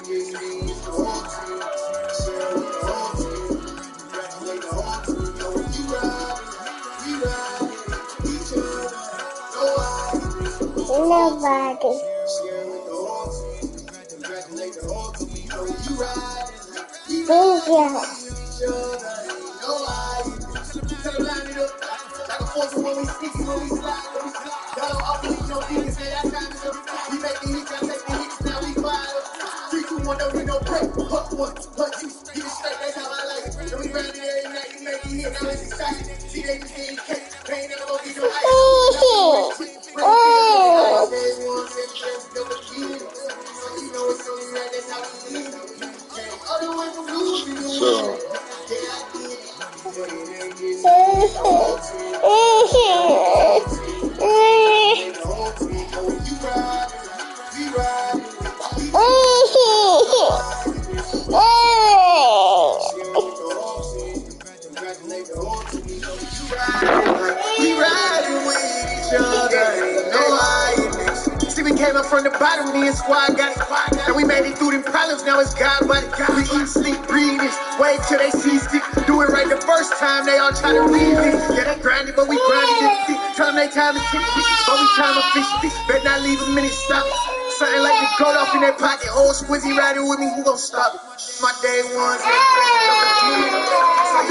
Nobody. From the bottom, me and squad got it. And we made it through them problems, now it's God, but we eat, sleep, breathe this. Wait till they see stick. Do it right the first time, they all try to read it. Yeah, they grinded, but we grinded it. Tell them they time to kick it, but we time efficient. Better not leave a minute stop. Something like the goat off in their pocket. Old Squizzy riding with me, who gon' stop it? My day ones, so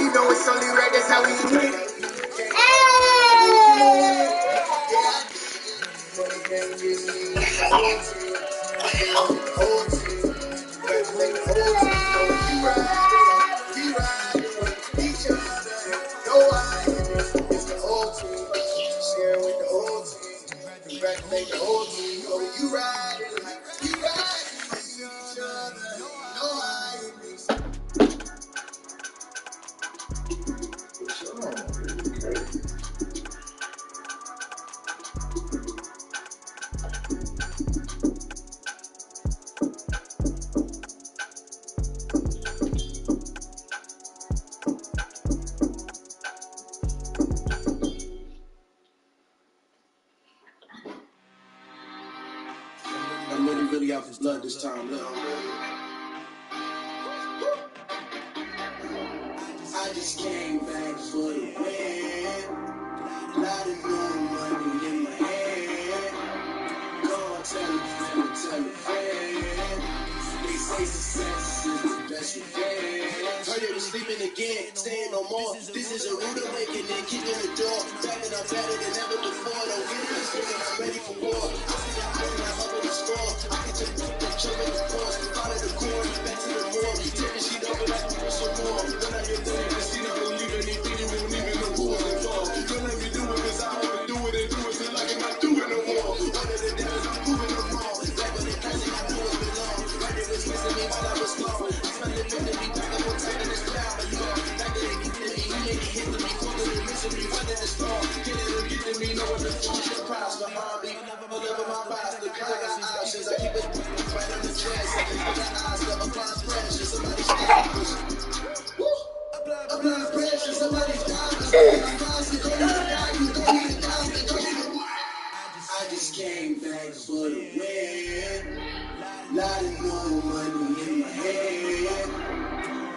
you know it's only right, that's how we eat it. I'm really out for blood this time, little. I just came back for the win. Lot of new money in my hand. Go on, tell a friend, tell a friend. They say success is the best revenge. Heard it was sleeping again, staying no more. This is a rude awakening, keeping the door. Back and I'm better than ever before. Don't get it, I'm ready for war. I see the iron, I'm up in the score. I can take the jump in the course. Out of the core, back to the more. Take the sheet over like you some more. When I get there, you see the believe anything, you won't even know who was involved. Don't let me do it, cause I overdo it and do it till like I'm not doing no more. One of the devils, I'm moving no more. Like when they crazy, I know it belong. Right there was missing me while I was gone. I smell it lifting me back up on time in this cloud. Like that they get to me, you make it hit to me. Falling in misery, running the storm. Getting them, getting me, knowing the future prize behind me. All over my eyes, the kind of got options. I keep it right on the chest. I got eyes that apply pressure. Somebody's apply pressure, somebody's I just came back for the win. Lot of new money in my hand.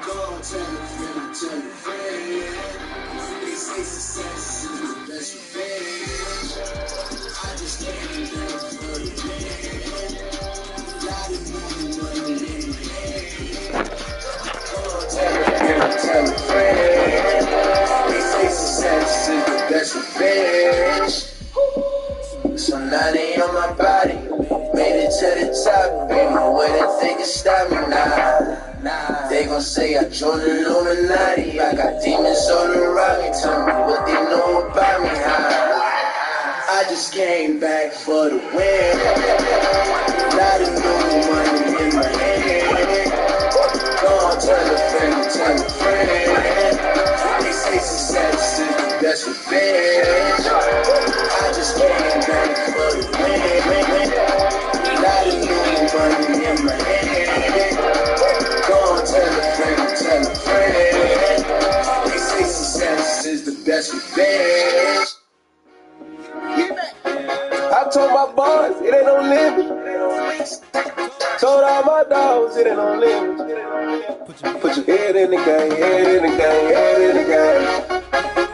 Go on, tell a friend, tell a friend. They say success is the best revenge. I just came back for the win. Lot of new money in my hand. Go on, tell a friend, tell a friend. They say success is the best revenge. So now they on my body, made it to the top, ain't no way that they can stop me now. They gon' say I joined the Illuminati, I got demons all around me, tell me what they know about me, I just came back for the win, lot of new money in my hand. Go on, tell a friend, tell a friend. They say success is the best revenge. I just came back for the win. Lot of new money in my hand. Go on, tell a friend, tell a friend. They say success is the best revenge. I told my boys, it ain't no limit. So Told all my dogs it ain't no limit. Put your head in the game, head in the game, head in the game.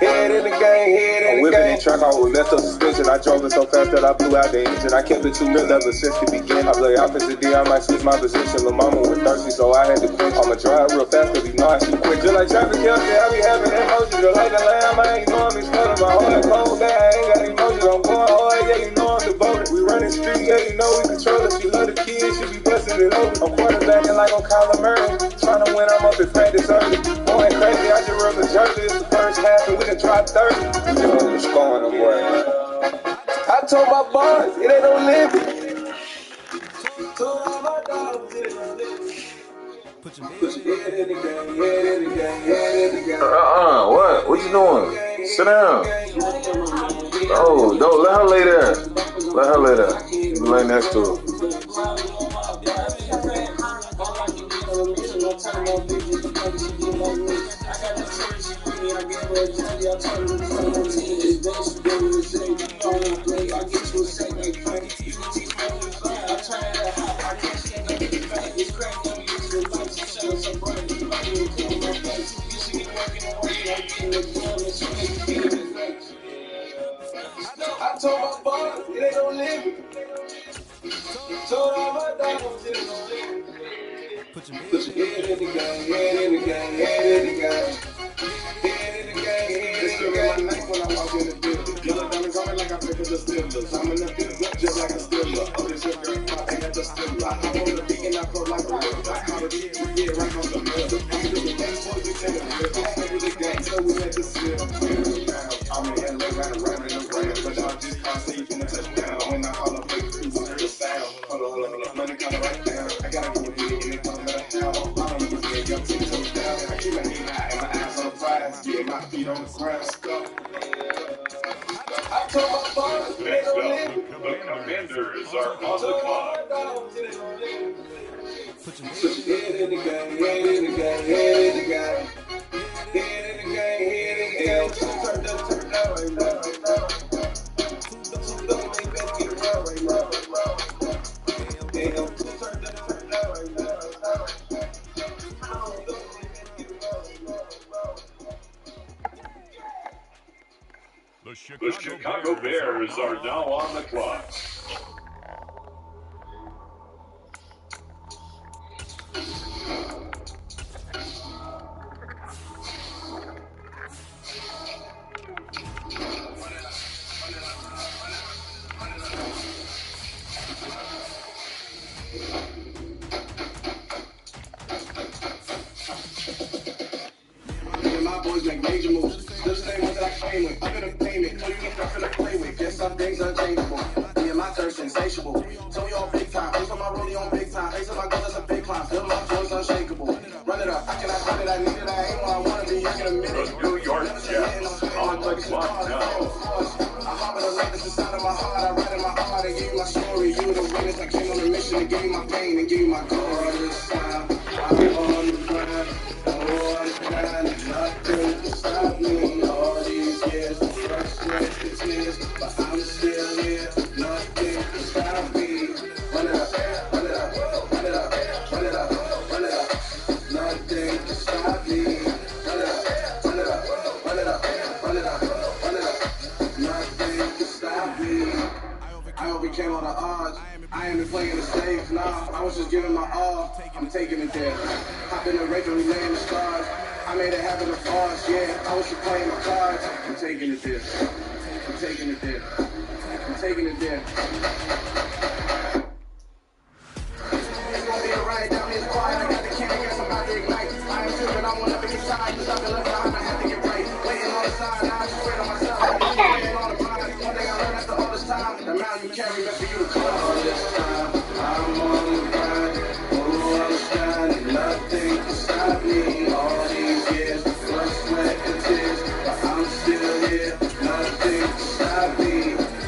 Head in the game, head in the game. I'm whipping these track out with messed up suspension. I drove it so fast that I blew out the engine. I kept it 2 mil ever since the beginning. I play offensive D, I might switch my position. Lil' mama was thirsty, so I had to quit. I'ma drive real fast cause he know I should quit. Just like traffic Kelsey, I be having emotions. Just like the lamb, I ain't know I'm exploding. My heart cold, man, I ain't got emotions. I'm going hard, yeah, you know I'm devoted. We running street, yeah, you know we control it. She love the kids, she be busting it over. I'm quarterbacking like I'm Kyler Murray. Trying to win, I'm up in practice early. Going crazy, I just run the jersey. It's the first half and we done dropped 30. We just on the scoring, I'm worried. I told my boys, it ain't no limit. Told all my dogs, it ain't no limit. Put your head in the game, head in the game, head in the game. What? What you doing? Sit down. Oh, don't let her lay there. Let her lay there. You lay next to her. I told my boys, it ain't no limit. Told all my dogs, it ain't no limit. Put your head in the game, head in the game, head in the game. Head in the game, head in the game. My name when I walk in the building. Yellow diamonds on me like I play for the Steelers. I'm in the field just like a Steeler. Oh, this your girl, I think that's a Steeler. I hop on the beat and I flow like a river. I call it yeah, right on the middle. I'm doing the game, boys, we take it. I'm in the game, so we let the steal. I'm in LA, riding around in the rain, but y'all just can't see you in the touchdown. When I call up, you hear the sound. Hold on, money coming right down. I gotta get it in the come back down. I'm on the weekend, young team toes down. I keep my head high and my eyes on fire. Yeah, my feet on the ground. I told my boys, it ain't no limit. The Commanders are on the clock. Put your head in the game, head in the game, head in the game. Head in the game, head in the game. Turn up right now. The Chicago Bears are now on the clock. My boys make major moves. Those same ones that I came with. Up in the payment. So you get stuff to play with. Guess some things unchangeable. Me and my thirst insatiable. So we on big time. Ace on my rollie on big time. Ace on my gun, that's a big climb. Feel my joints unshakable. Run it up. I cannot run it. I need it. I ain't where I want to be. I can admit it. The New York Jets on the clock now. I hop in the lake. It's the sound of my heart. I write in my heart and give you my story. You the witness. I came on a mission to give you my pain and give you my glory. This time, I'm on the grind. Nothing can stop me. All these years, frustrated tears, but I'm still here. Nothing can stop me. Run it up, run it up, run it up, run it up, run it up. Nothing can stop me. Run it up, run it up, run it up, run it up, run it up. Nothing can stop me. I overcame all the odds. I ain't been playing the safe, nah. I was just giving my all. I'm taking it there. Hop in the race and we laying the stars. I made it happen to pause, yeah. I was just playing my cards. I'm taking it there. I'm taking it there. I'm taking it there. It's gonna be a ride down this quiet. I got the can, got somebody ignite. I ain't tripping, I want up in your side. Cause I've been left behind, I have to get right. Waiting on the side, now I just wait on myself. Waiting on the mind. One thing I learned after all this time. The amount you carry meant for you to climb. All this time, I'm on the grind. Oh, I'm shining. Nothing can stop me. All these years, blood, sweat, and tears, but I'm still here. Nothing can stop me.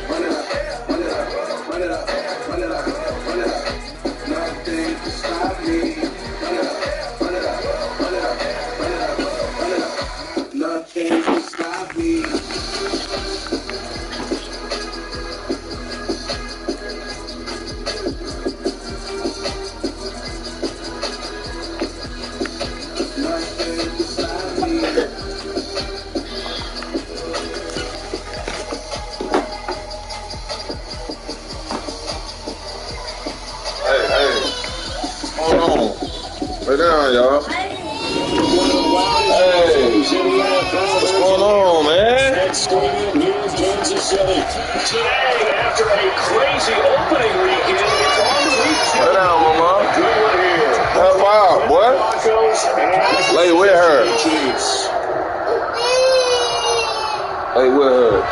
Run it up, run it up, run it up. down, y'all. Hey, what's going on, man? Next stadium here in Kansas City. Today, after a crazy opening weekend, it's on to week 2. Lay down, mama. Good one here. Help out, boy. Broncos and Lay with her. Chiefs. Lay with her.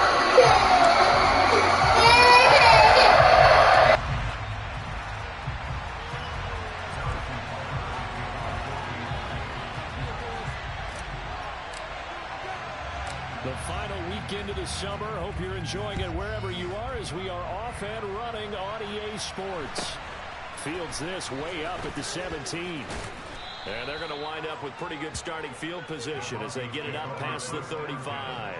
The final weekend of the summer. Hope you're enjoying it wherever you are as we are off and running on EA Sports. Fields this way up at the 17. And they're going to wind up with pretty good starting field position as they get it up past the 35.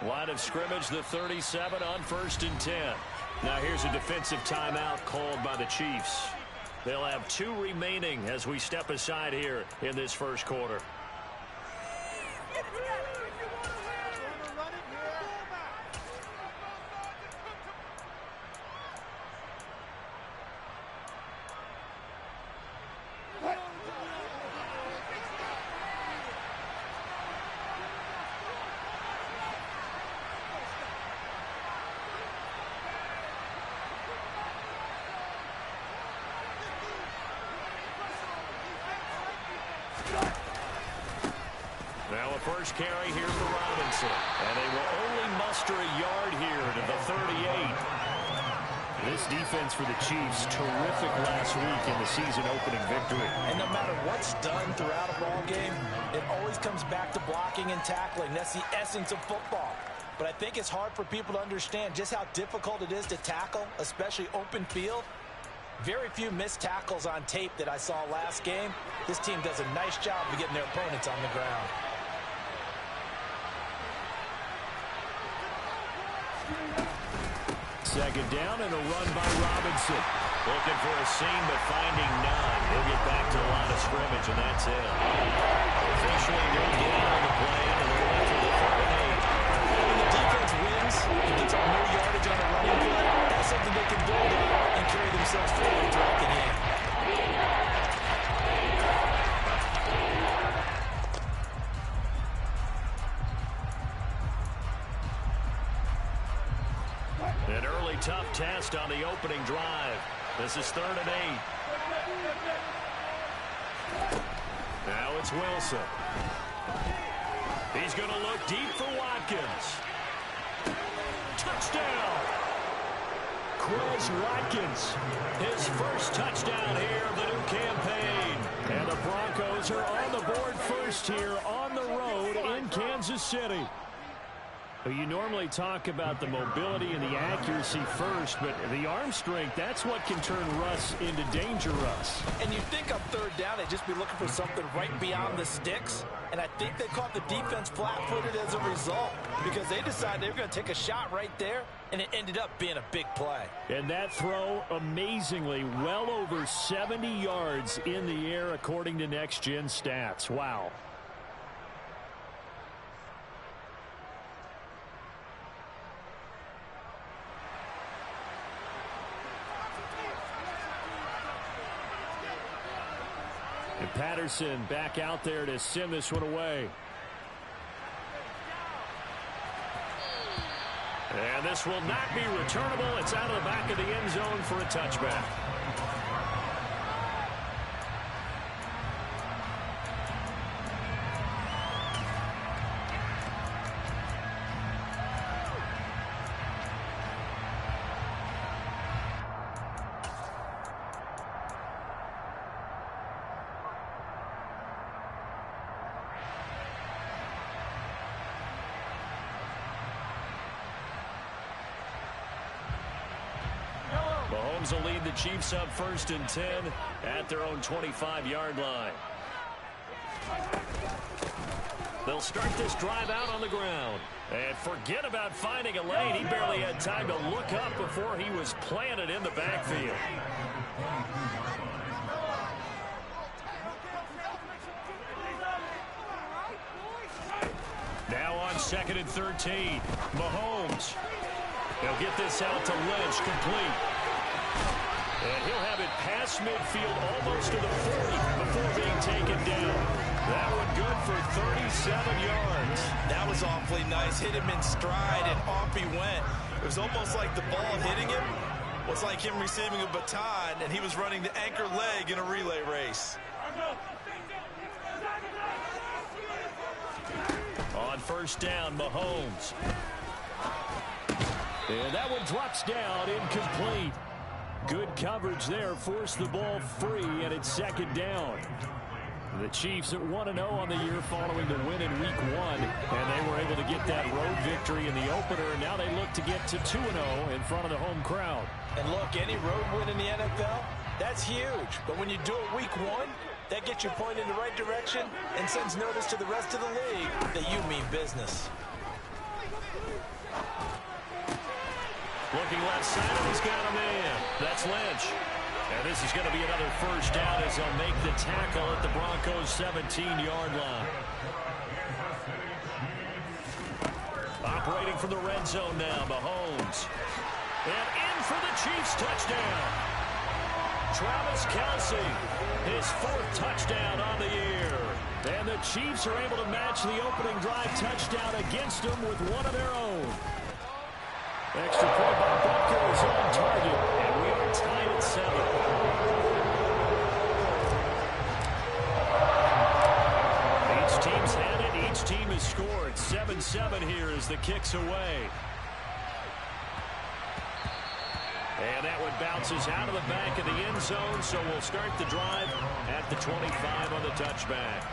Line of scrimmage, the 37 on 1st and 10. Now here's a defensive timeout called by the Chiefs. They'll have 2 remaining as we step aside here in this first quarter. Now a first carry here for Robinson. And they will only muster a yard here to the 38. This defense for the Chiefs, terrific last week in the season-opening victory. And no matter what's done throughout a ball game, it always comes back to blocking and tackling. That's the essence of football. But I think it's hard for people to understand just how difficult it is to tackle, especially open field. Very few missed tackles on tape that I saw last game. This team does a nice job of getting their opponents on the ground. Second down and a run by Robinson. Looking for a seam, but finding none. He'll get back to the line of scrimmage, and that's it. Officially, they'll get out of the play, and they're left with a 38. When the defense wins and gets on more yardage on a running play, that's something they can build on and carry themselves forward throughout the game. An early tough test on the opening drive. This is 3rd and 8. Now it's Wilson. He's going to look deep for Watkins. Touchdown! Chris Watkins, his first touchdown here of the new campaign. And the Broncos are on the board first here on the road in Kansas City. You normally talk about the mobility and the accuracy first, but the arm strength, that's what can turn Russ into danger Russ. And you think on 3rd down, they'd just be looking for something right beyond the sticks. And I think they caught the defense flat-footed as a result because they decided they were going to take a shot right there, and it ended up being a big play. And that throw, amazingly, well over 70 yards in the air according to Next Gen Stats. Wow. And Patterson back out there to send this one away. And this will not be returnable. It's out of the back of the end zone for a touchback. Mahomes will lead the Chiefs up 1st and 10 at their own 25-yard line. They'll start this drive out on the ground. And forget about finding a lane. He barely had time to look up before he was planted in the backfield. Now on 2nd and 13. Mahomes. He'll get this out to Lynch, complete. And he'll have it past midfield almost to the 40 before being taken down. That one good for 37 yards. That was awfully nice. Hit him in stride, and off he went. It was almost like the ball hitting him was like him receiving a baton, and he was running the anchor leg in a relay race. On 1st down, Mahomes. And that one drops down, incomplete. Good coverage there, forced the ball free, and it's 2nd down. The Chiefs at 1-0 on the year following the win in Week 1, and they were able to get that road victory in the opener, and now they look to get to 2-0 in front of the home crowd. And look, any road win in the NFL, that's huge. But when you do it Week 1, that gets you pointed in the right direction and sends notice to the rest of the league that you mean business. Looking left side, he's got a man. That's Lynch. And this is going to be another 1st down as they'll make the tackle at the Broncos' 17-yard line. Operating from the red zone now, Mahomes. And in for the Chiefs' touchdown. Travis Kelce, his 4th touchdown on the year. And the Chiefs are able to match the opening drive touchdown against them with one of their own. Extra point by Butker is on target, and we are tied at 7. Each team's had it. Each team has scored. 7-7 here as the kick's away. And that one bounces out of the back of the end zone, so we'll start the drive at the 25 on the touchback.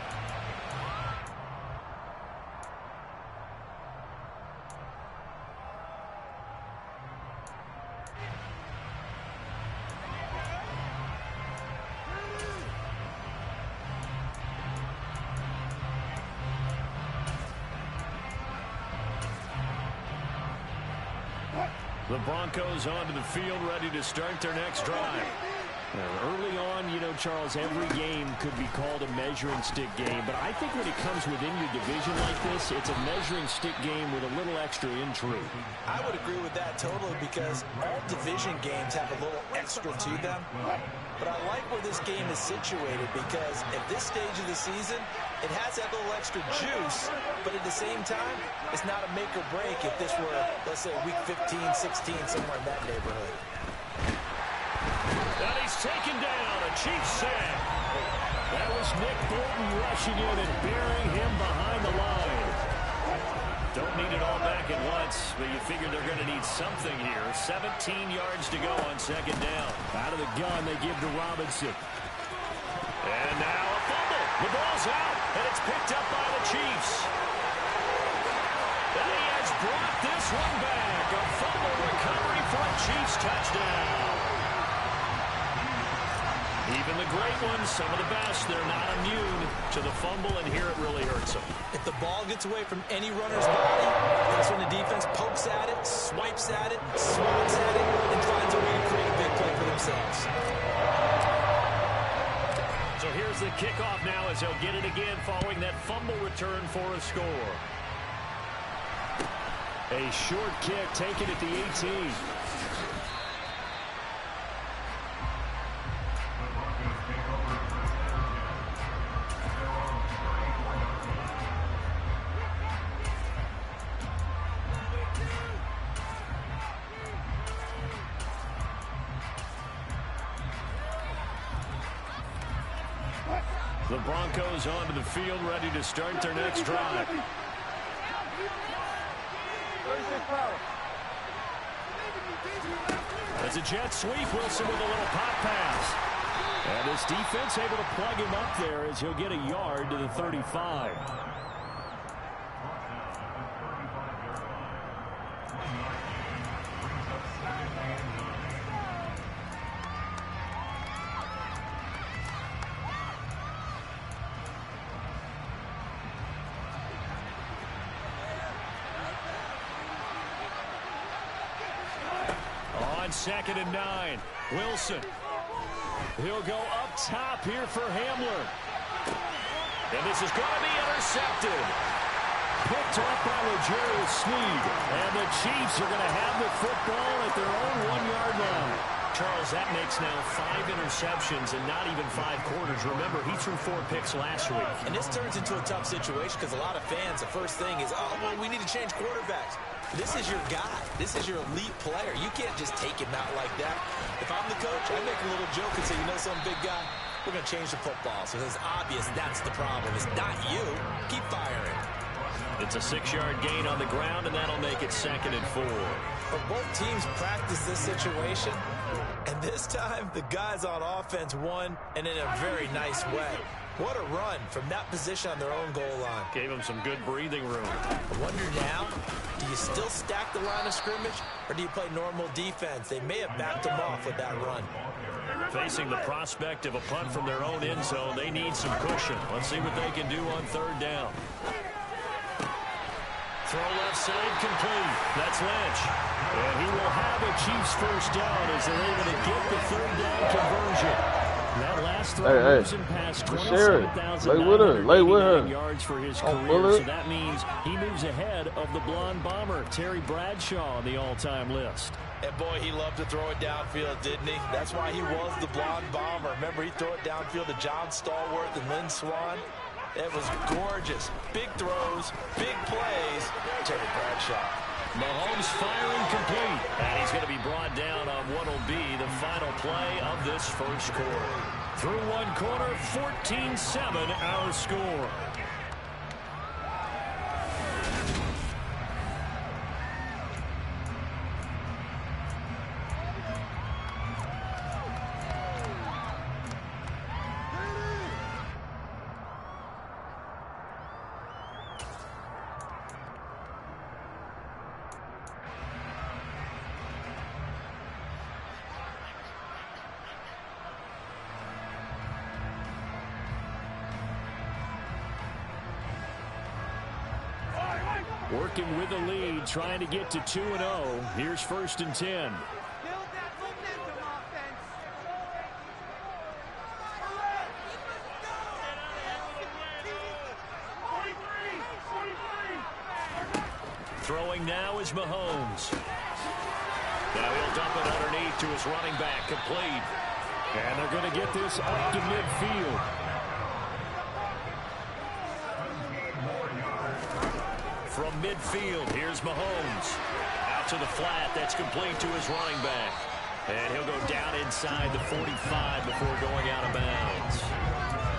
The Broncos onto the field, ready to start their next drive. Now, early on, you know, Charles, every game could be called a measuring stick game. But I think when it comes within your division like this, it's a measuring stick game with a little extra intrigue. I would agree with that totally because all division games have a little extra to them. But I like where this game is situated because at this stage of the season, it has that little extra juice, but at the same time, it's not a make or break if this were, let's say, week 15, 16, somewhere in that neighborhood. And he's taken down, a Chiefs sack. That was Nick Bolton rushing in and burying him behind the line. Don't need it all back at once, but you figure they're going to need something here. 17 yards to go on 2nd down. Out of the gun, they give to Robinson. And now a fumble. The ball's out, and it's picked up by the Chiefs. And he has brought this one back. A fumble recovery for a Chiefs touchdown. Even the great ones, some of the best, they're not immune to the fumble, and here it really hurts them. If the ball gets away from any runner's body, that's when the defense pokes at it, swipes at it, swats at it, and tries to recreate a big play for themselves. So here's the kickoff now as they'll get it again following that fumble return for a score. A short kick taken at the 18. The Broncos onto the field, ready to start their next drive. As a jet sweep, Wilson with a little pop pass. And this defense able to plug him up there as he'll get a yard to the 35. on 2nd and 9. Wilson. He'll go up top here for Hamler. And this is going to be intercepted. Picked up by L'Jarius Sneed. And the Chiefs are going to have the football at their own 1-yard line. Charles, that makes now 5 interceptions and not even 5 quarters. Remember, he threw 4 picks last week. And this turns into a tough situation because a lot of fans, the first thing is, oh, well, we need to change quarterbacks. This is your guy. This is your elite player. You can't just take him out like that. If I'm the coach, I'd make a little joke and say, you know some big guy, we're going to change the football. So it's obvious that's the problem. It's not you. Keep firing. It's a 6-yard gain on the ground, and that'll make it 2nd and 4. But both teams practice this situation, and this time the guys on offense won, and in a very nice way. What a run from that position on their own goal line. Gave them some good breathing room. I wonder now, do you still stack the line of scrimmage, or do you play normal defense? They may have backed them off with that run. Facing the prospect of a punt from their own end zone, they need some cushion. Let's see what they can do on 3rd down. Throw left side complete. That's Lynch. And he will have a Chiefs first down as they're able to get the 3rd down conversion. That last throw moves him past 27,989 yards for his career. So that means he moves ahead of the blonde bomber, Terry Bradshaw, on the all-time list. And boy, he loved to throw it downfield, didn't he? That's why he was the blonde bomber. Remember, he threw it downfield to John Stallworth and Lynn Swann. It was gorgeous. Big throws, big plays. Terry Bradshaw. Mahomes firing complete. And he's going to be brought down on what will be the final play of this first quarter. Through one quarter, 14-7 our score. Working with the lead, trying to get to 2-0. Here's 1st and 10. Throwing now is Mahomes. Now he'll dump it underneath to his running back, complete. And they're going to get this up to midfield. From midfield, here's Mahomes. Out to the flat, that's complete to his running back. And he'll go down inside the 45 before going out of bounds.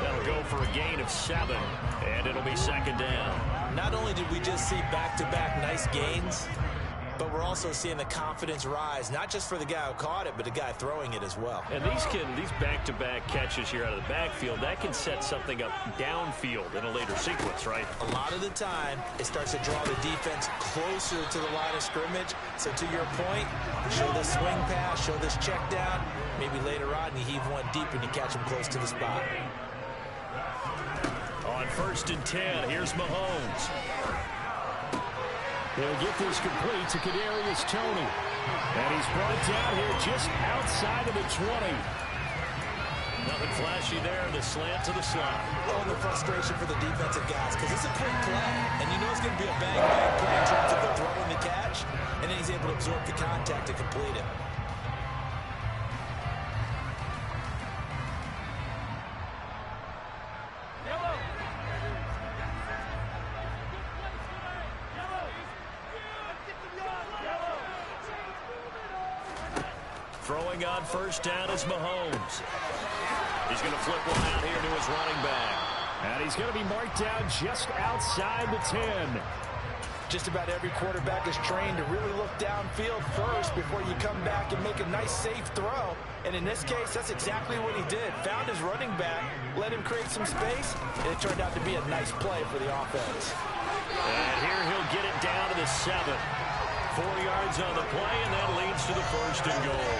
That'll go for a gain of 7, and it'll be 2nd down. Not only did we just see back-to-back nice gains, but we're also seeing the confidence rise, not just for the guy who caught it, but the guy throwing it as well. And these back-to-back catches here out of the backfield, that can set something up downfield in a later sequence, right? A lot of the time, it starts to draw the defense closer to the line of scrimmage. So to your point, show this swing pass, show this check down. Maybe later on, you heave one deep and you catch him close to the spot. On 1st and 10, here's Mahomes. He'll get this complete to Kadarius Toney. And he's brought down here just outside of the 20. Nothing flashy there. The slant to the slot. Oh, the frustration for the defensive guys, because it's a quick play. And you know it's going to be a bang-bang play in terms of the throw and the catch. And then he's able to absorb the contact to complete it. Throwing on 1st down is Mahomes. He's going to flip one out here to his running back. And he's going to be marked down just outside the 10. Just about every quarterback is trained to really look downfield first before you come back and make a nice, safe throw. And in this case, that's exactly what he did. Found his running back, let him create some space, and it turned out to be a nice play for the offense. And here he'll get it down to the 7. 4 yards on the play, and that leads to the 1st and goal.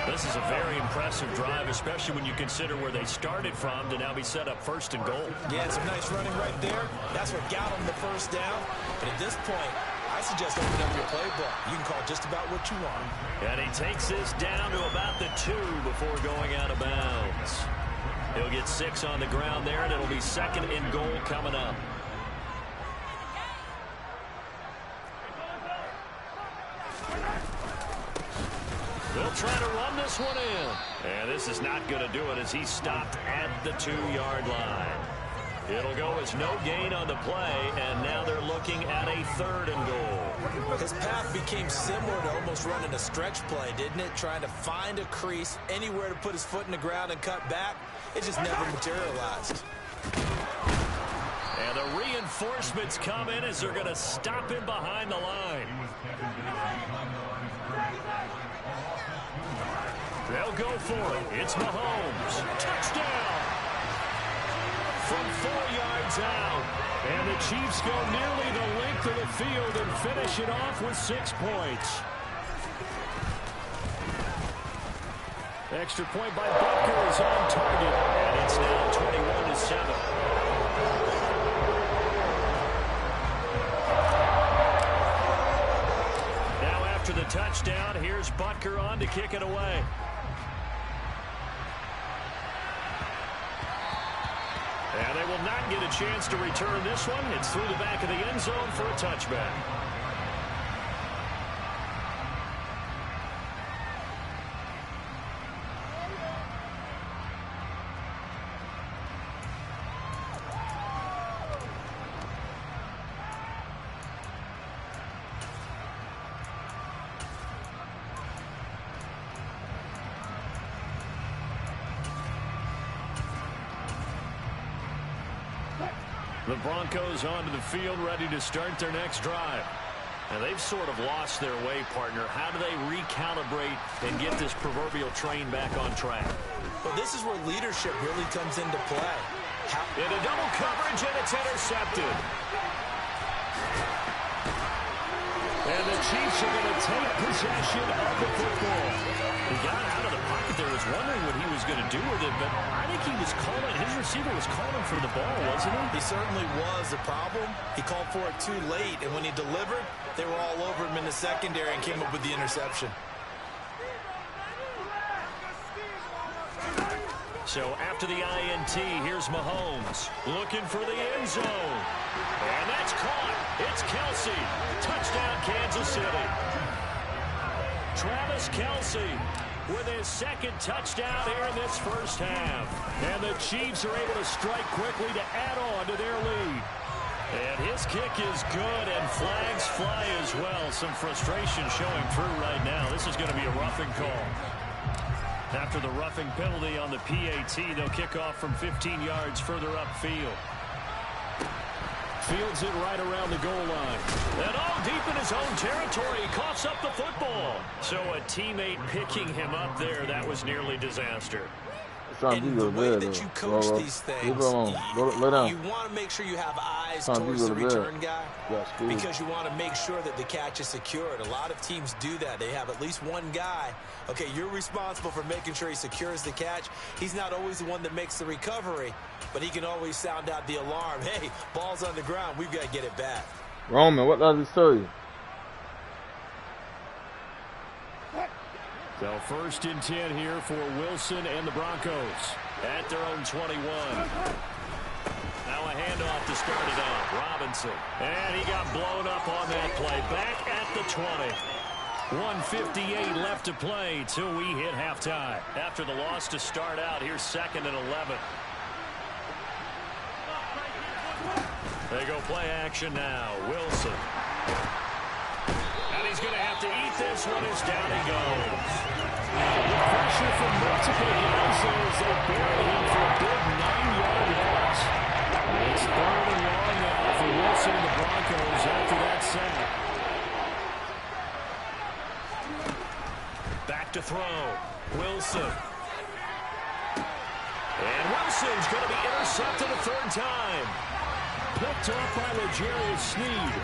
This is a very impressive drive, especially when you consider where they started from to now be set up 1st and goal. Yeah, some nice running right there. That's what got them the 1st down. But at this point, I this is just opening up your playbook. You can call just about what you want. And he takes this down to about the 2 before going out of bounds. He'll get 6 on the ground there, and it'll be 2nd and goal coming up. They'll try to run this one in. And this is not going to do it as he's stopped at the 2-yard line. It'll go as no gain on the play, and now they're looking at a 3rd and goal. His path became similar to almost running a stretch play, didn't it? Trying to find a crease, anywhere to put his foot in the ground and cut back. It just never materialized. And the reinforcements come in as they're going to stop him behind the line. They'll go for it. It's Mahomes. Touchdown! From 4 yards out. And the Chiefs go nearly the length of the field and finish it off with 6 points. Extra point by Butker is on target. And it's now 21-7. Now after the touchdown, here's Butker on to kick it away. And they will not get a chance to return this one. It's through the back of the end zone for a touchback. The Broncos onto the field, ready to start their next drive. And they've sort of lost their way, partner. How do they recalibrate and get this proverbial train back on track? Well, this is where leadership really comes into play. In a double coverage, and it's intercepted. And the Chiefs are going to take possession of the football. He got out of the pocket there, was wondering what he was going to do with it, but I think he was calling, his receiver was calling for the ball, wasn't he? He certainly was. The problem, he called for it too late, and when he delivered, they were all over him in the secondary and came up with the interception. So after the INT, here's Mahomes looking for the end zone. And that's caught. It's Kelsey. Touchdown, Kansas City. Travis Kelsey with his 2nd touchdown here in this first half. And the Chiefs are able to strike quickly to add on to their lead. And his kick is good, and flags fly as well. Some frustration showing through right now. This is going to be a roughing call. After the roughing penalty on the PAT, they'll kick off from 15 yards further upfield. Fields it right around the goal line. And all deep in his own territory, he coughs up the football. So a teammate picking him up there, that was nearly disaster. And the way that you coach these things, you want to make sure you have eyes towards the return guy because you want to make sure that the catch is secured. A lot of teams do that. They have at least one guy. Okay, you're responsible for making sure he secures the catch. He's not always the one that makes the recovery, but he can always sound out the alarm. Hey, ball's on the ground. We've got to get it back. Roman, what does it say? So 1st and 10 here for Wilson and the Broncos at their own 21. Now a handoff to start it out. Robinson. And he got blown up on that play. Back at the 20. 1:58 left to play till we hit halftime. After the loss to start out, here's 2nd and 11. They go play action now. Wilson. And he's going to have to eat this one as down he goes. The pressure from multiple guys as they bury him for a big 9-yard loss. It's 3rd and long now for Wilson and the Broncos after that sack. Back to throw. Wilson. And Wilson's going to be intercepted a 3rd time. Picked off by L'Jarius Sneed.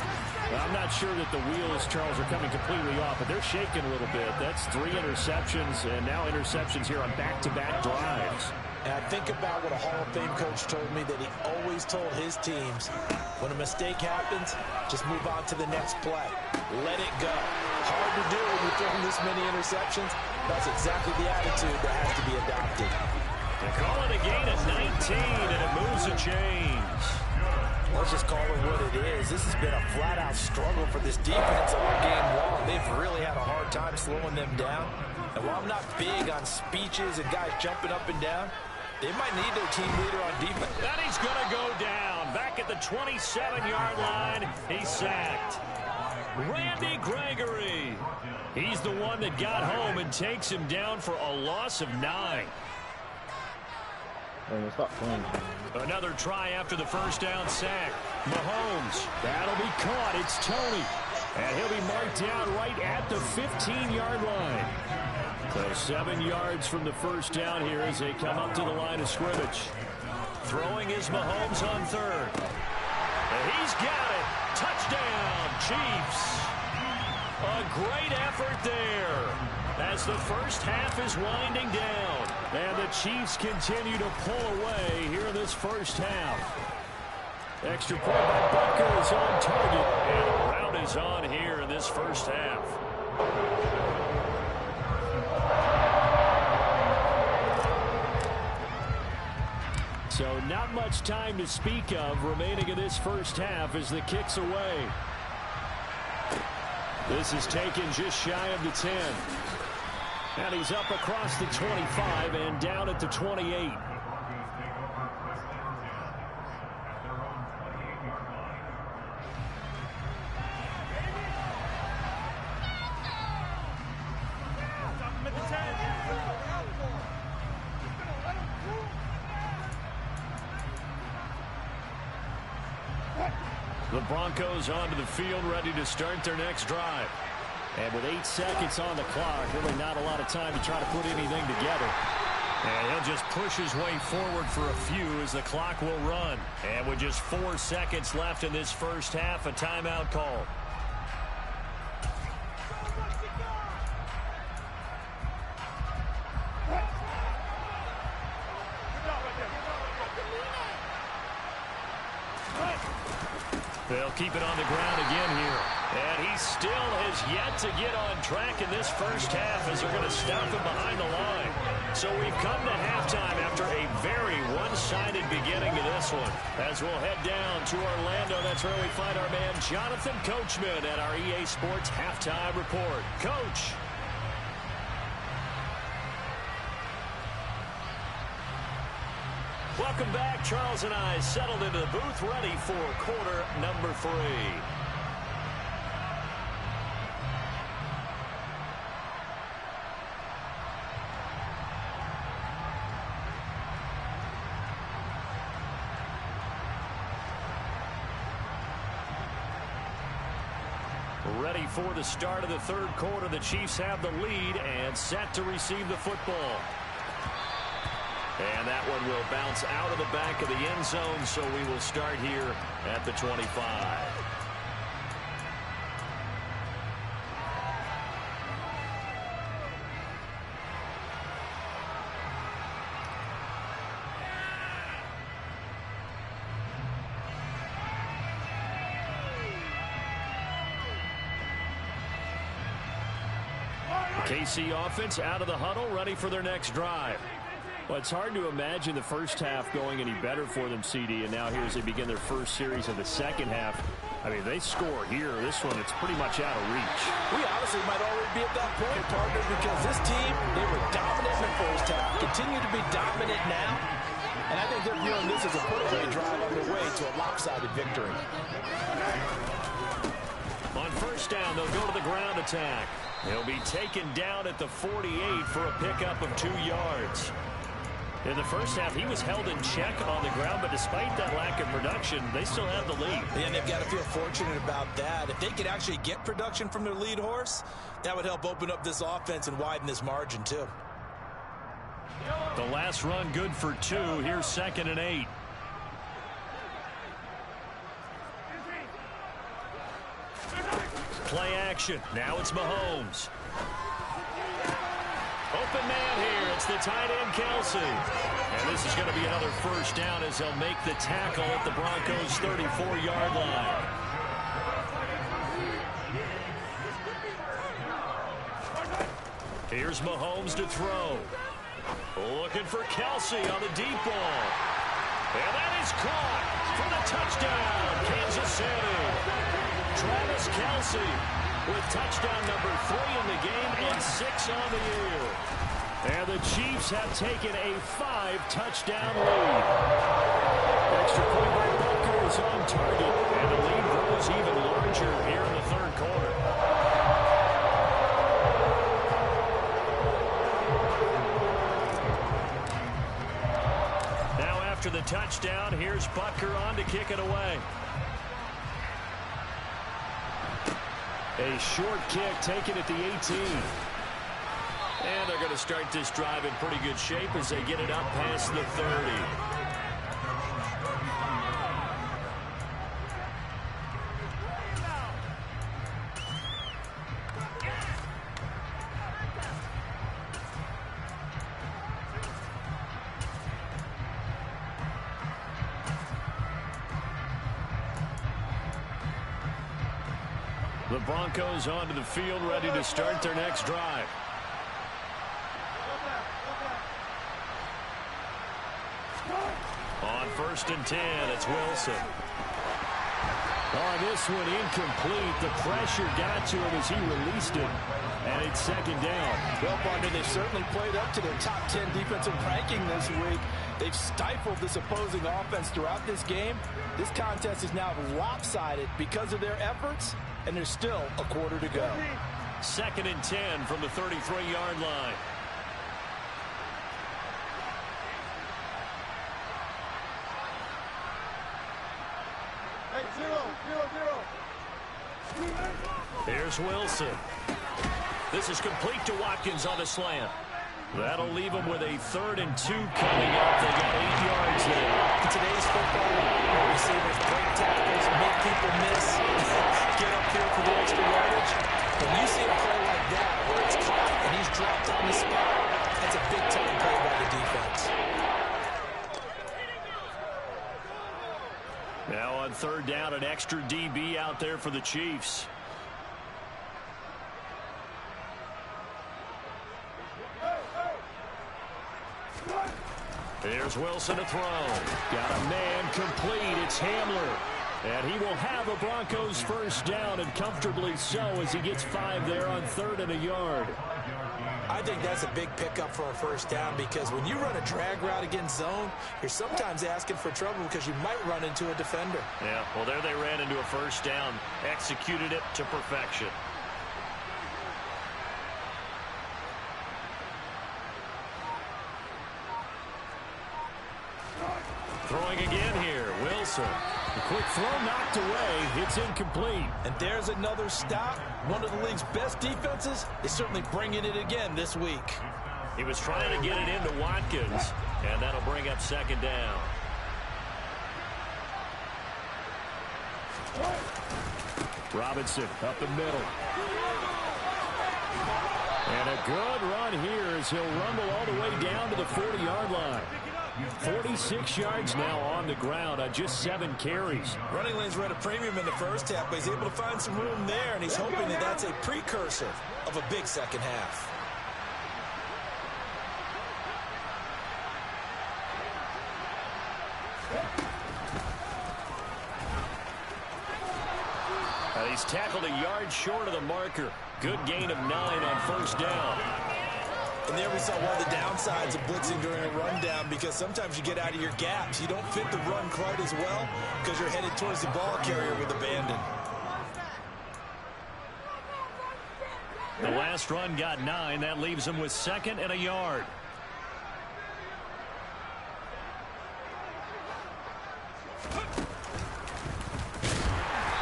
I'm not sure that the wheels, Charles, are coming completely off, but they're shaking a little bit. That's 3 interceptions, and now interceptions here on back-to-back drives. And I think about what a Hall of Fame coach told me, that he always told his teams, when a mistake happens, just move on to the next play. Let it go. Hard to do when you're throwing this many interceptions. That's exactly the attitude that has to be adopted. They call it a gain of 19, and it moves a change. Let's just call it what it is. This has been a flat-out struggle for this defense all game long. They've really had a hard time slowing them down. And while I'm not big on speeches and guys jumping up and down, they might need their team leader on defense. And he's going to go down. Back at the 27-yard line, he's sacked. Randy Gregory. He's the one that got home and takes him down for a loss of 9. Another try after the first down sack. Mahomes. That'll be caught. It's Tony. And he'll be marked down right at the 15-yard line. So 7 yards from the first down here as they come up to the line of scrimmage. Throwing is Mahomes on third. And he's got it. Touchdown, Chiefs. A great effort there as the first half is winding down. And the Chiefs continue to pull away here in this first half. Extra point by Butker is on target. And a rout is on here in this first half. So not much time to speak of remaining in this first half as the kick's away. This is taken just shy of the 10. And he's up across the 25 and down at the 28. The Broncos onto the field, ready to start their next drive. And with 8 seconds on the clock, really not a lot of time to try to put anything together. And he'll just push his way forward for a few as the clock will run. And with just 4 seconds left in this first half, a timeout call. They'll keep it on the ground again here. And he still has yet to get on track in this first half as they're going to stop him behind the line. So we've come to halftime after a very one-sided beginning to this one. As we'll head down to Orlando, that's where we find our man Jonathan Coachman at our EA Sports Halftime Report. Coach. Welcome back. Charles and I settled into the booth, ready for quarter number 3. Ready for the start of the third quarter. The Chiefs have the lead and set to receive the football. And that one will bounce out of the back of the end zone, so we will start here at the 25. KC offense out of the huddle, ready for their next drive. Well, it's hard to imagine the first half going any better for them, CD, and now here as they begin their first series of the second half. I mean, they score here. This one, it's pretty much out of reach. We honestly might already be at that point, partner, because this team, they were dominant in the first half, continue to be dominant now, and I think they're viewing this as a put-away drive on their way to a lopsided victory. On first down, they'll go to the ground attack. He'll be taken down at the 48 for a pickup of 2 yards. In the first half, he was held in check on the ground, but despite that lack of production, they still have the lead. And they've got to feel fortunate about that. If they could actually get production from their lead horse, that would help open up this offense and widen this margin, too. The last run good for 2. Here's 2nd and 8. Play action. Now it's Mahomes. Open man here. It's It's the tight end, Kelsey. And this is going to be another first down as they'll make the tackle at the Broncos' 34-yard line. Here's Mahomes to throw. Looking for Kelsey on the deep ball. And that is caught for the touchdown, Kansas City. Travis Kelsey with touchdown number 3 in the game and 6 on the year. And the Chiefs have taken a 5-touchdown lead. Extra point by Butker is on target, and the lead grows even larger here in the third quarter. Now after the touchdown, here's Butker on to kick it away. A short kick taken at the 18. And they're going to start this drive in pretty good shape as they get it up past the 30. The Broncos onto the field ready to start their next drive. On 1st and 10, it's Wilson. On this one, incomplete. The pressure got to him as he released it. And it's 2nd down. Well, partner, they've certainly played up to their top 10 defensive ranking this week. They've stifled this opposing offense throughout this game. This contest is now lopsided because of their efforts, and there's still a quarter to go. 2nd and 10 from the 33-yard line. Here's Wilson. This is complete to Watkins on a slant. That'll leave him with a 3rd and 2 coming up. They got 8 yards there. In today's football, receivers break tackles, make people miss, get up here for the extra yardage. When you see a play like that where it's caught and he's dropped on the spot, that's a big-time play by the defense. Now on 3rd down, an extra DB out there for the Chiefs. Here's Wilson to throw. Got a man complete. It's Hamler. And he will have a Broncos first down, and comfortably so as he gets 5 there on 3rd and a yard. I think that's a big pickup for a first down because when you run a drag route against zone, you're sometimes asking for trouble because you might run into a defender. Yeah, well, there they ran into a first down, executed it to perfection. Throwing again here, Wilson. The quick throw knocked away. It's incomplete. And there's another stop. One of the league's best defenses is certainly bringing it again this week. He was trying to get it into Watkins, and that'll bring up 2nd down. Robinson up the middle. And a good run here as he'll rumble all the way down to the 40-yard line. 46 yards now on the ground on just 7 carries. Running lanes were at a premium in the first half, but he's able to find some room there, and he's hoping that that's a precursor of a big second half. He's tackled a yard short of the marker. Good gain of 9 on 1st down. And there we saw one of the downsides of blitzing during a rundown because sometimes you get out of your gaps. You don't fit the run quite as well because you're headed towards the ball carrier with abandon. The last run got 9. That leaves him with 2nd and a yard.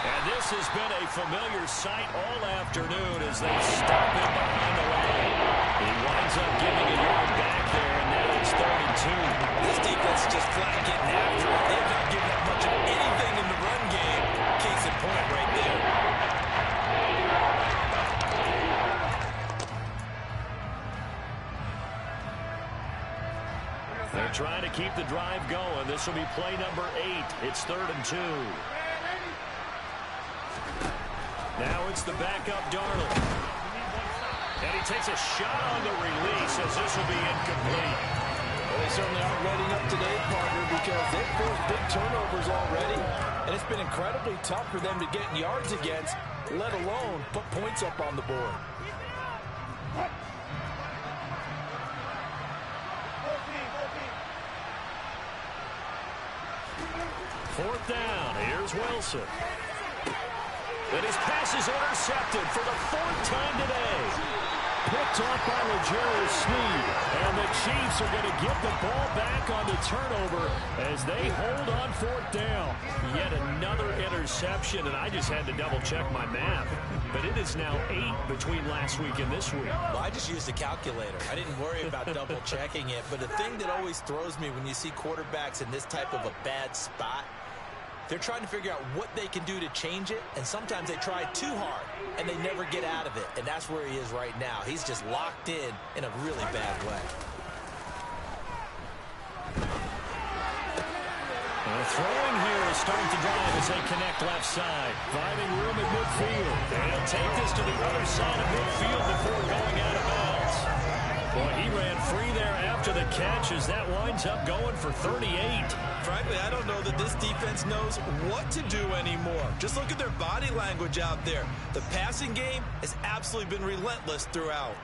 And this has been a familiar sight all afternoon as they stop him behind the line. He winds up giving a yard back there, and now it's 3rd and 2. This defense is just flat getting after it. They've not given up much of anything in the run game. Case in point right there. They're trying to keep the drive going. This will be play number 8. It's 3rd and 2. Now it's the backup Darnold. And he takes a shot on the release as this will be incomplete. Well, they certainly aren't reading up today, partner, because they've forced big turnovers already. And it's been incredibly tough for them to get yards against, let alone put points up on the board. Fourth down. Here's Wilson. And his pass is intercepted for the 4th time today. Picked off by L'Jarius Sneed. And the Chiefs are going to get the ball back on the turnover as they hold on 4th down. Yet another interception, and I just had to double-check my math. But it is now 8 between last week and this week. Well, I just used a calculator. I didn't worry about double-checking it. But the thing that always throws me when you see quarterbacks in this type of a bad spot, they're trying to figure out what they can do to change it, and sometimes they try too hard, and they never get out of it. And that's where he is right now. He's just locked in a really bad way. And throwing here is starting to drive as they connect left side. Finding room at midfield. They'll take this to the other side of midfield before going out of bounds. Boy, he ran free there after the catch as that winds up going for 38. Frankly, I don't know that this defense knows what to do anymore. Just look at their body language out there. The passing game has absolutely been relentless throughout.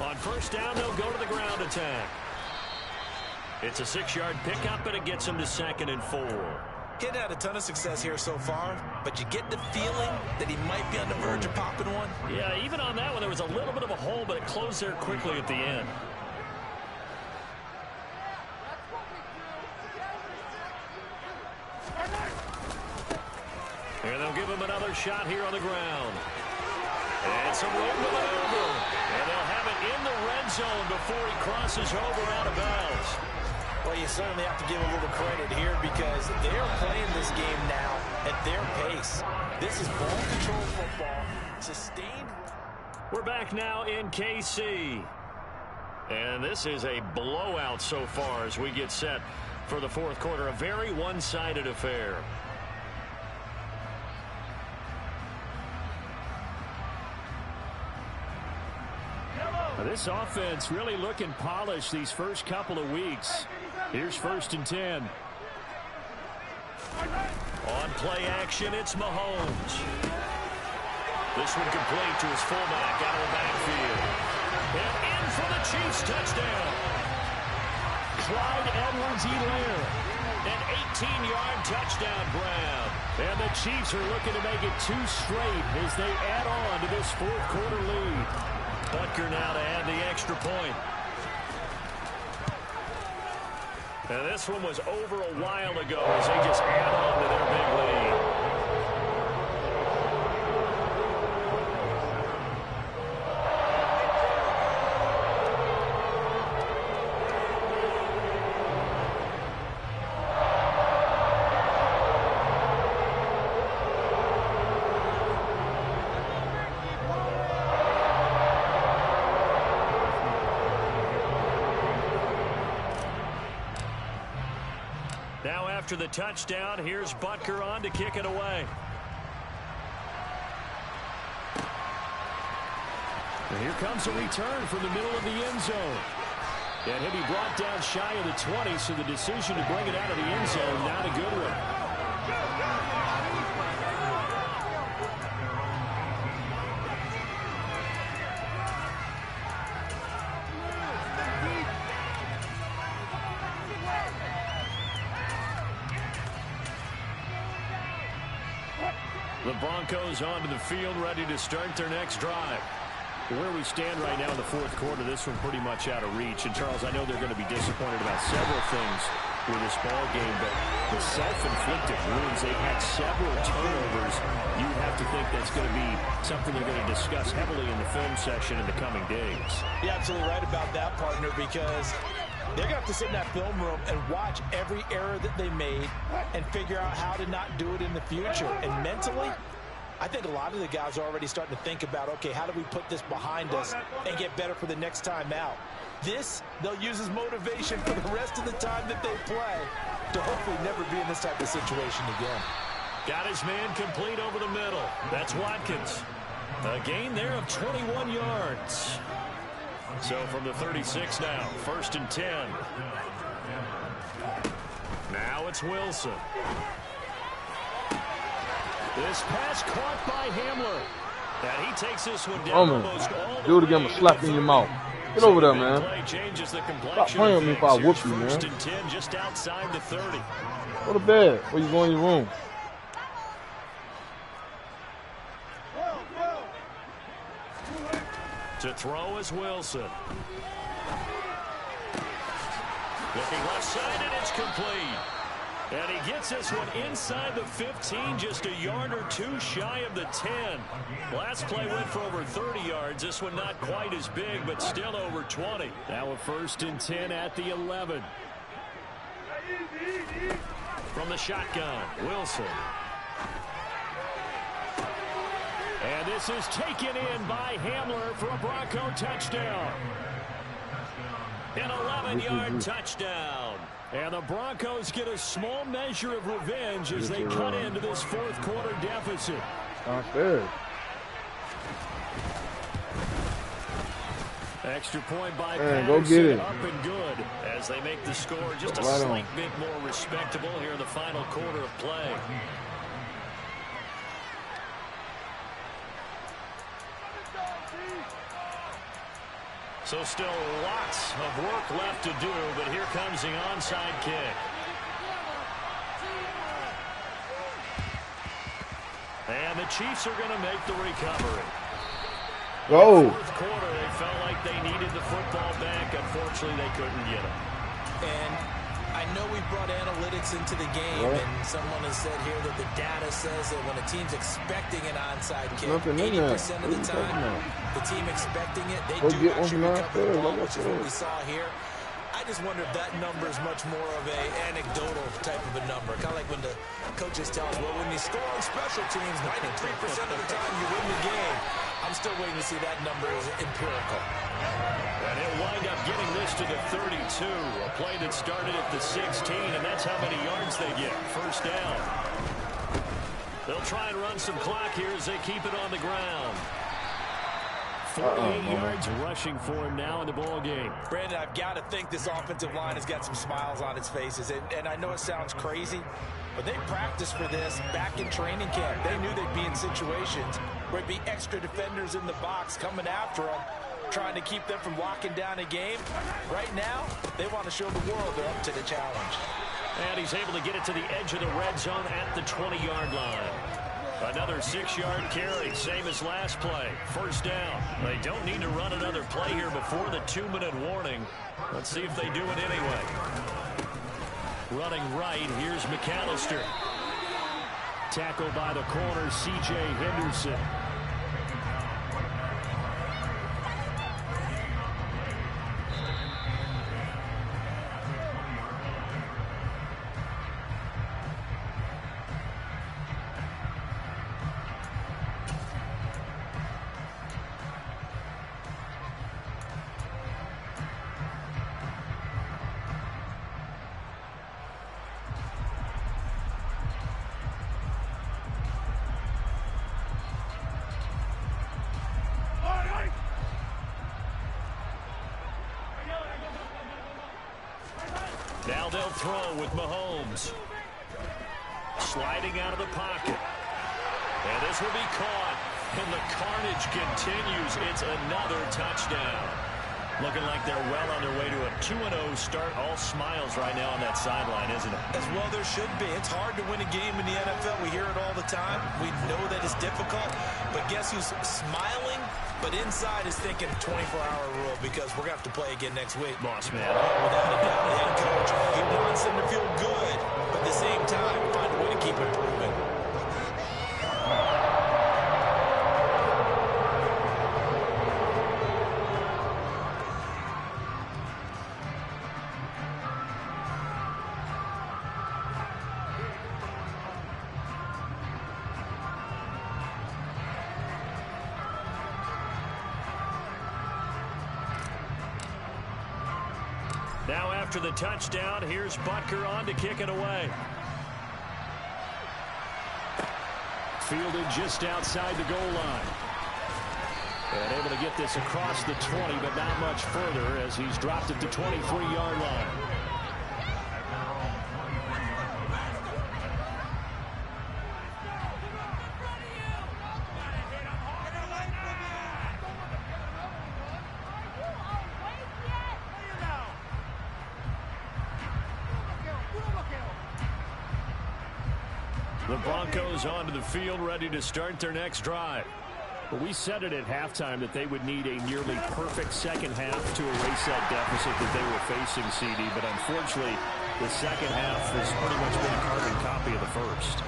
On first down, they'll go to the ground attack. It's a 6-yard pickup, and it gets him to 2nd and 4. Kid had a ton of success here so far, but you get the feeling that he might be on the verge of popping one. Yeah, even on that one, there was a little bit of a hole, but it closed there quickly at the end. And they'll give him another shot here on the ground. And some room to maneuver. And they'll have it in the red zone before he crosses over out of bounds. Well, you certainly have to give a little credit here because they're playing this game now at their pace. This is ball control football, sustained. We're back now in KC. And this is a blowout so far as we get set for the 4th quarter. A very one-sided affair. This offense really looking polished these first couple of weeks. Here's 1st and 10. On play action, it's Mahomes. This one complete to his fullback out of the backfield. And in for the Chiefs touchdown. Clyde Edwards-Helaire. An 18-yard touchdown grab. And the Chiefs are looking to make it 2 straight as they add on to this 4th quarter lead. Butker now to add the extra point. And this one was over a while ago as they just add on to their big lead. Now after the touchdown, here's Butker on to kick it away. And here comes a return from the middle of the end zone. And he'll be brought down shy of the 20, so the decision to bring it out of the end zone, not a good one. The Broncos onto the field, ready to start their next drive. Where we stand right now in the 4th quarter, this one pretty much out of reach. And, Charles, I know they're going to be disappointed about several things with this ball game, but the self-inflicted wounds, they've had several turnovers. You have to think that's going to be something they're going to discuss heavily in the film section in the coming days. You're absolutely right about that, partner, because they're going to have to sit in that film room and watch every error that they made and figure out how to not do it in the future. And mentally, I think a lot of the guys are already starting to think about, okay, how do we put this behind us and get better for the next time out? This, they'll use as motivation for the rest of the time that they play to hopefully never be in this type of situation again. Got his man complete over the middle. That's Watkins. A gain there of 21 yards. So from the 36 now, 1st and 10. Now it's Wilson. This pass caught by Hamler. And he takes this one down almost all the do it again, I'm gonna slap you in your mouth. Get over there, man. Stop playing with me if I whoop you, man. 1st and 10 just outside the 30. Go to bed or you go in your room. To throw is Wilson. Looking left side, and it's complete. And he gets this one inside the 15, just a yard or two shy of the 10. Last play went for over 30 yards. This one not quite as big, but still over 20. Now a 1st and 10 at the 11. From the shotgun, Wilson. And this is taken in by Hamler for a Bronco touchdown. An 11-yard touchdown. And the Broncos get a small measure of revenge as they cut into this 4th quarter deficit. Not fair. Extra point by Man, go get Patterson, it. up and good as they make the score just a slight bit more respectable here in the final quarter of play. So still lots of work left to do, but here comes the onside kick. And the Chiefs are going to make the recovery. Go. 4th quarter, they felt like they needed the football back. Unfortunately, they couldn't get it. And I know we brought analytics into the game, and someone has said here that the data says that when a team's expecting an onside kick, 80% of the time, the team expecting it, they do actually recover the ball, which is what we saw here. I just wonder if that number is much more of an anecdotal type of a number. Kind of like when the coaches tell us, well, when you score on special teams, 93% of the time you win the game. I'm still waiting to see that number is empirical. And he'll wind up getting this to the 32. A play that started at the 16, and that's how many yards they get. 1st down. They'll try and run some clock here as they keep it on the ground. 48 yards rushing for him now in the ball game. Brandon, I've got to think this offensive line has got some smiles on its faces. And I know it sounds crazy, but they practiced for this back in training camp. They knew they'd be in situations where it'd be extra defenders in the box coming after them, trying to keep them from locking down a game. Right now, they want to show the world they're up to the challenge. And he's able to get it to the edge of the red zone at the 20-yard line. Another 6-yard carry, same as last play. 1st down. They don't need to run another play here before the 2-minute warning. Let's see if they do it anyway. Running right, here's McAllister. Tackled by the corner, C.J. Henderson. Now they'll throw with Mahomes. Sliding out of the pocket. And this will be caught. And the carnage continues. It's another touchdown. Looking like they're well on their way to a 2-0 start. All smiles right now on that sideline, isn't it? As well there should be. It's hard to win a game in the NFL. We hear it all the time. We know that it's difficult. But guess who's smiling? But inside is thinking 24-hour rule because we're going to have to play again next week. Boss man. Without a doubt. The head coach, he wants them to feel good. But at the same time, find a way to keep improving. Now after the touchdown, here's Butker on to kick it away. Fielded just outside the goal line. And able to get this across the 20, but not much further as he's dropped it to 23-yard line. The Broncos onto the field, ready to start their next drive. But we said it at halftime that they would need a nearly perfect second half to erase that deficit that they were facing, CD. But unfortunately, the second half has pretty much been a carbon copy of the first.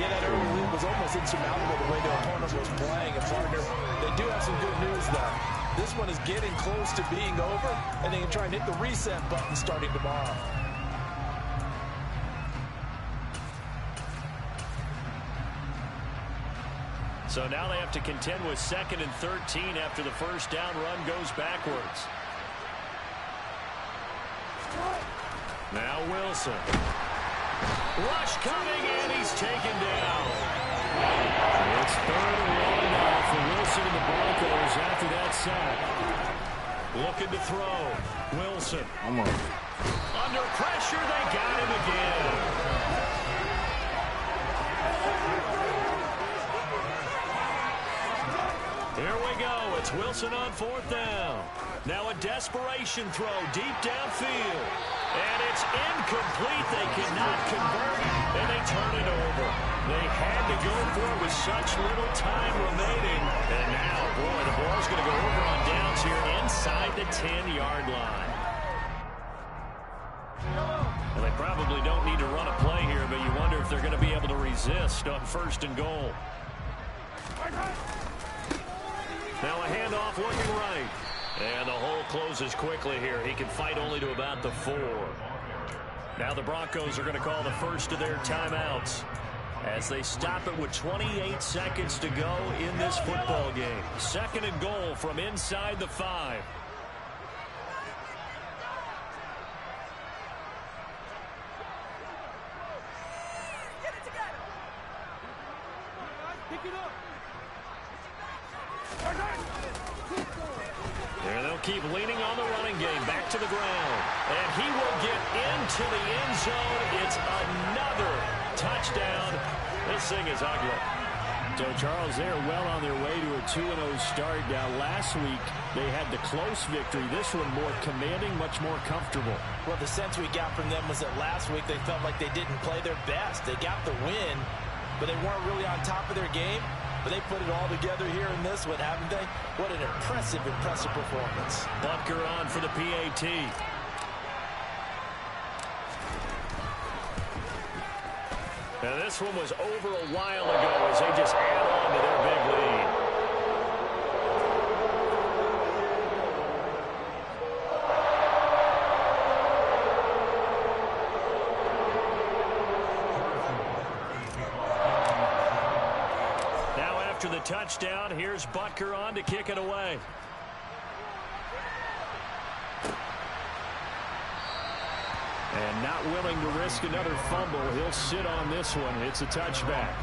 Yeah, that early lead was almost insurmountable the way their opponent was playing. And partner, they do have some good news, though. This one is getting close to being over, and they can try and hit the reset button starting tomorrow. So now they have to contend with 2nd and 13 after the first down run goes backwards. Now Wilson. Rush coming, and he's taken down. It's 3rd and 1 now for Wilson and the Broncos after that sack. Looking to throw. Wilson. Under pressure, they got him again. Here we go. It's Wilson on 4th down. Now a desperation throw deep downfield. And it's incomplete. They cannot convert, and they turn it over. They had to go for it with such little time remaining. And now, boy, the ball's going to go over on downs here inside the 10-yard line. Well, they probably don't need to run a play here, but you wonder if they're going to be able to resist on 1st and goal. Now a handoff looking right. And the hole closes quickly here. He can fight only to about the 4. Now the Broncos are going to call the first of their timeouts as they stop it with 28 seconds to go in this football game. 2nd and goal from inside the 5. And they'll keep leaning on the running game. Back to the ground. And he will get into the end zone. It's another touchdown. This thing is ugly. So, Charles, they are well on their way to a 2-0 start. Now, last week, they had the close victory. This one more commanding, much more comfortable. Well, the sense we got from them was that last week they felt like they didn't play their best. They got the win, but they weren't really on top of their game. But they put it all together here in this one, haven't they? What an impressive performance. Butker on for the PAT. Now this one was over a while ago as they just add on to their big lead. After the touchdown, here's Butker on to kick it away. And not willing to risk another fumble, he'll sit on this one. It's a touchback.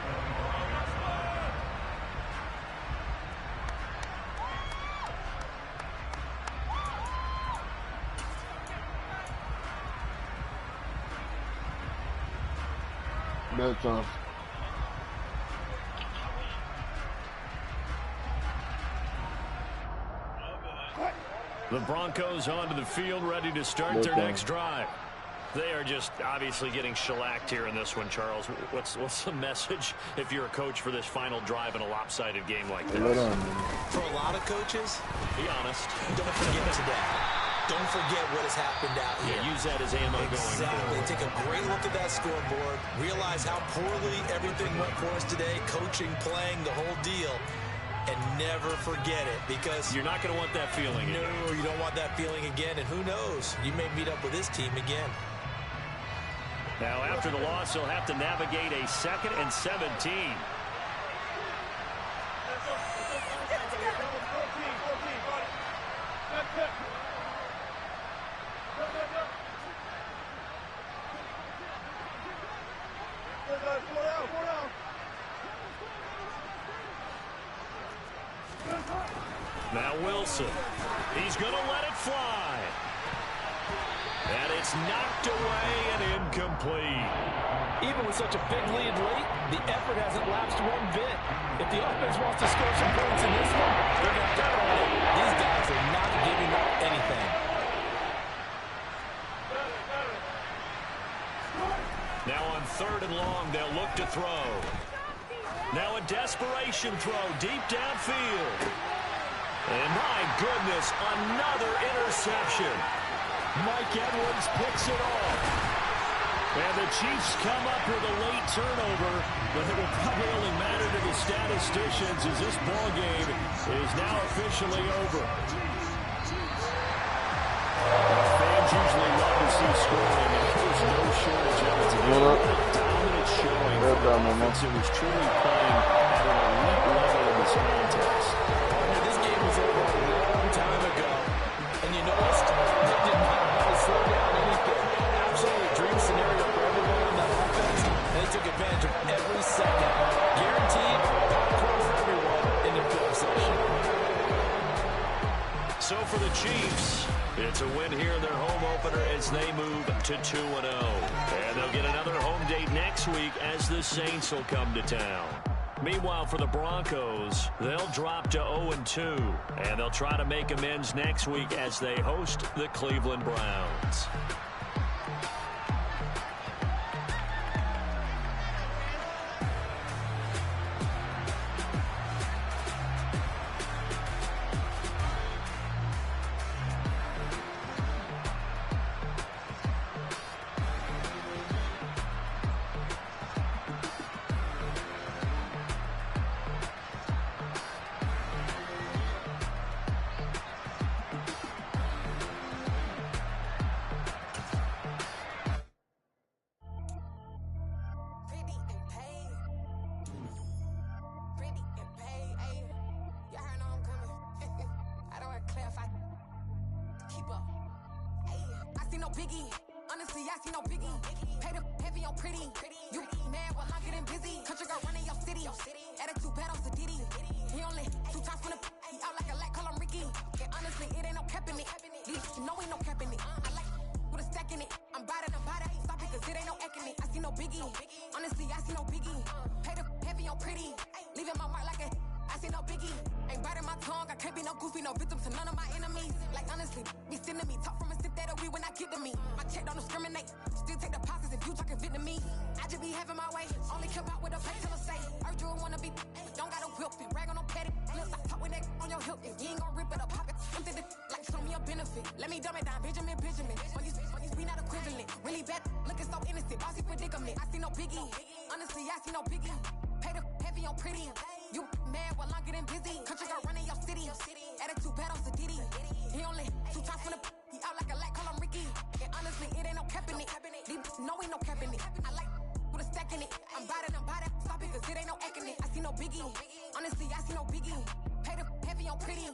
That's off. The Broncos onto the field, ready to start their next drive. They are just obviously getting shellacked here in this one, Charles. What's the message if you're a coach for this final drive in a lopsided game like this? For a lot of coaches, be honest. Don't forget today. Don't forget what has happened out here. Yeah, use that as ammo exactly. going forward. Take a great look at that scoreboard. Realize how poorly everything went for us today. Coaching, playing, the whole deal. And never forget it, because you're not going to want that feeling again. No, you don't want that feeling again. And who knows? You may meet up with this team again. Now, after the loss, he'll have to navigate a 2nd and 17. Now Wilson. He's going to let it fly. And it's knocked away and incomplete. Even with such a big lead late, the effort hasn't lapsed one bit. If the offense wants to score some points in this one, they're going to have to play. These guys are not giving up anything. Now on 3rd and long, they'll look to throw. Now a desperation throw deep downfield. And my goodness, another interception. Mike Edwards picks it off. And the Chiefs come up with a late turnover, but it will probably only matter to the statisticians as this ball game is now officially over. Fans usually love to see scoring, and there's no shortage of it. Dominant showing for the offense who was truly playing at an elite level in this contest. Partner, this game was over a long time ago, and you noticed they did not want to slow down anything. Absolutely a dream scenario for everyone on that offense, and they took advantage of every second. Guaranteed popcorn for everyone in the film session. So for the Chiefs, it's a win here in their home opener as they move to 2-0. And they'll get another home date next week as the Saints will come to town. Meanwhile, for the Broncos, they'll drop to 0-2. And they'll try to make amends next week as they host the Cleveland Browns. Biggie, honestly, I see no biggie. Pay the heavy on pretty. You mad while I'm getting busy. Country girl running your city. Attitude bad on Diddy. He only 2 times from the he out like a lack, call him Ricky. And honestly, it ain't no cap in it. No, ain't no cap in it. I like with a stack in it. I'm bad it. Stop it, cause it ain't no acting it. I see no biggie. Honestly, I see no biggie. Pay the heavy on pretty. Leaving my mark like a I see no biggie. Ain't biting my tongue. I can't be no goofy, no victim to none of my enemies. Like honestly, be sending me talk from a sip that we when I get to me. My check don't discriminate. Still take deposits if you talking Vietnamese. I just be having my way. Only come out with a fake till I say. Urge you wanna be, don't got no whip and brag on no petty. Let's stop talk with that on your hip. If you ain't gon' rip it up, pop it. Empty the like show me a benefit. Let me dumb it down, Benjamin. When you be not equivalent. Really bad, looking so innocent. Bossy predicament. I see no biggie. Honestly, I see no biggie. Pay the heavy on pretty. You mad while I'm getting busy. Country girl running your city. Attitude bad on Diddy. He only 2 times from the he out like a lack, call him Ricky. And honestly, it ain't no cap in it. No, ain't no cap in it. I like with a stack in it. I'm bad it. Stop it, cause it ain't no acting it. I see no biggie. Honestly, I see no biggie. Pay the heavy on pretty.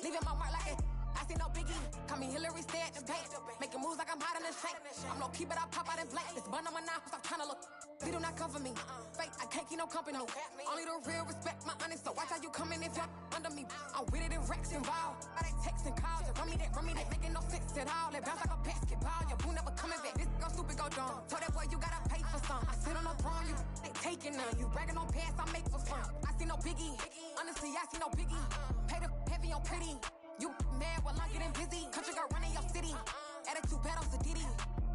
Leaving my mark like it. I see no biggie. Call me Hillary, stay at the bank. Making moves like I'm hot in the shank. I'm low key, but I pop out in blank. This bun on my knife, stop trying to look. They do not come for me. Fake, I can't keep no company. Only the real respect my honest. So watch how you coming if you're under me. I'm with it in Rex involved. I they text and calls. Run me that, making no sense at all. They bounce like a basketball. Your boo never coming back. This go stupid, go dumb. Told that boy you gotta pay for some. I sit on the throne, you they taking none. You bragging on past, I make for fun. I see no biggie. Honestly, I see no biggie. Pay the heavy on pretty. You mad while I'm getting busy. Country girl running your city. Attitude bad on Diddy.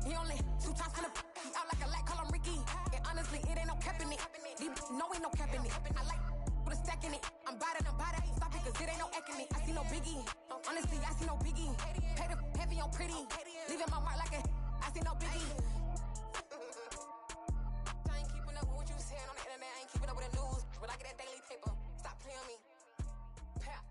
He only 2 times from the he out like a lack, call him Ricky. And honestly, it ain't no cap in it. No, ain't no cap in it. I like with a stack in it. I'm bad it. Stop it, cause it ain't no acting it. I see no biggie. Honestly, I see no biggie. Pay the heavy on pretty. Leaving my mark like a I see no biggie. I ain't keeping up with what you saying on the internet. I ain't keeping up with the news. But I get that daily paper. Stop playing me. Pap.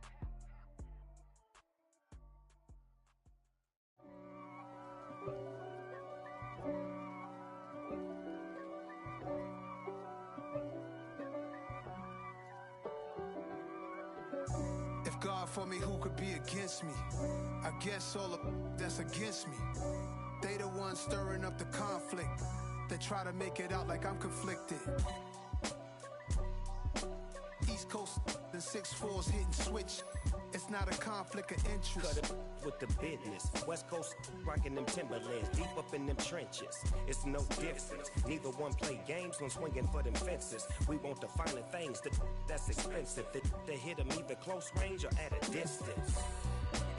If God for me, who could be against me? I guess all of that's against me. They the ones stirring up the conflict. They try to make it out like I'm conflicted. East Coast and 6'4s hitting switch. It's not a conflict of interest. Cut it with the business. West Coast rocking them Timberlands, deep up in them trenches. It's no difference. Neither one play games when swinging for them fences. We want the finer things that's expensive. They hit them either close range or at a distance.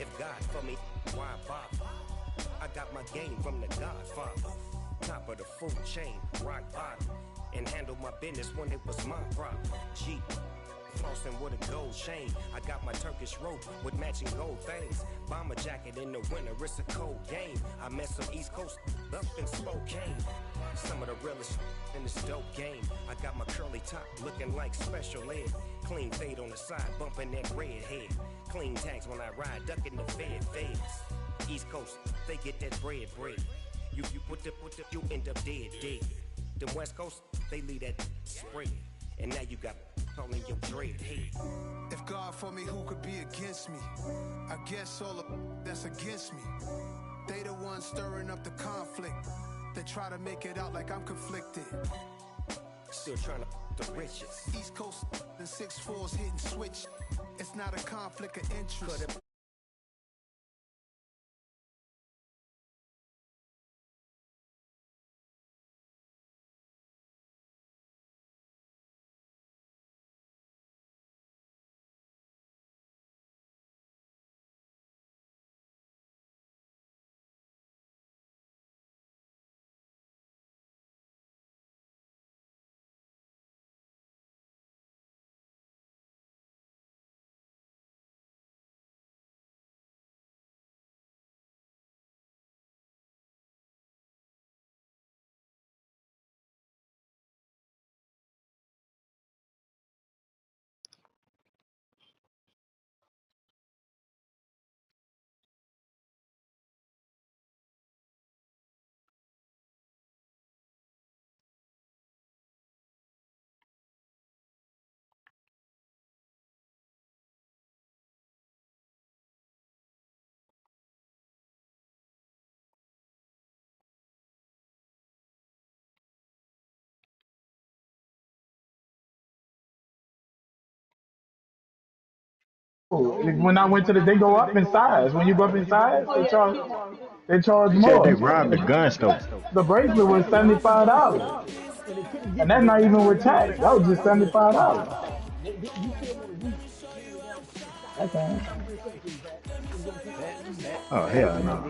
If God for me, why bother? I got my game from the Godfather. Top of the food chain, rock bottom. And handle my business when it was my problem. Jeep, flossing with a gold chain. I got my Turkish rope with matching gold things. Bomber jacket in the winter, it's a cold game. I met some East Coast up in Spokane. Some of the realest in this dope game. I got my curly top looking like special ed. Clean fade on the side, bumping that red head. Clean tags when I ride, ducking the feds. East Coast, they get that bread. You put the, you end up dead. Them West Coast, they leave that spread. And now you got calling your dread head. If God for me, who could be against me? I guess all of that's against me. They the ones stirring up the conflict. They try to make it out like I'm conflicted. Still trying to the riches. East Coast and 6'4s hitting switch. It's not a conflict of interest. When I went to they go up in size. When you go up in size, they charge He said more. they robbed the gun store. The bracelet was $75, and that's not even with tax. That was just $75. Okay. Oh hell no.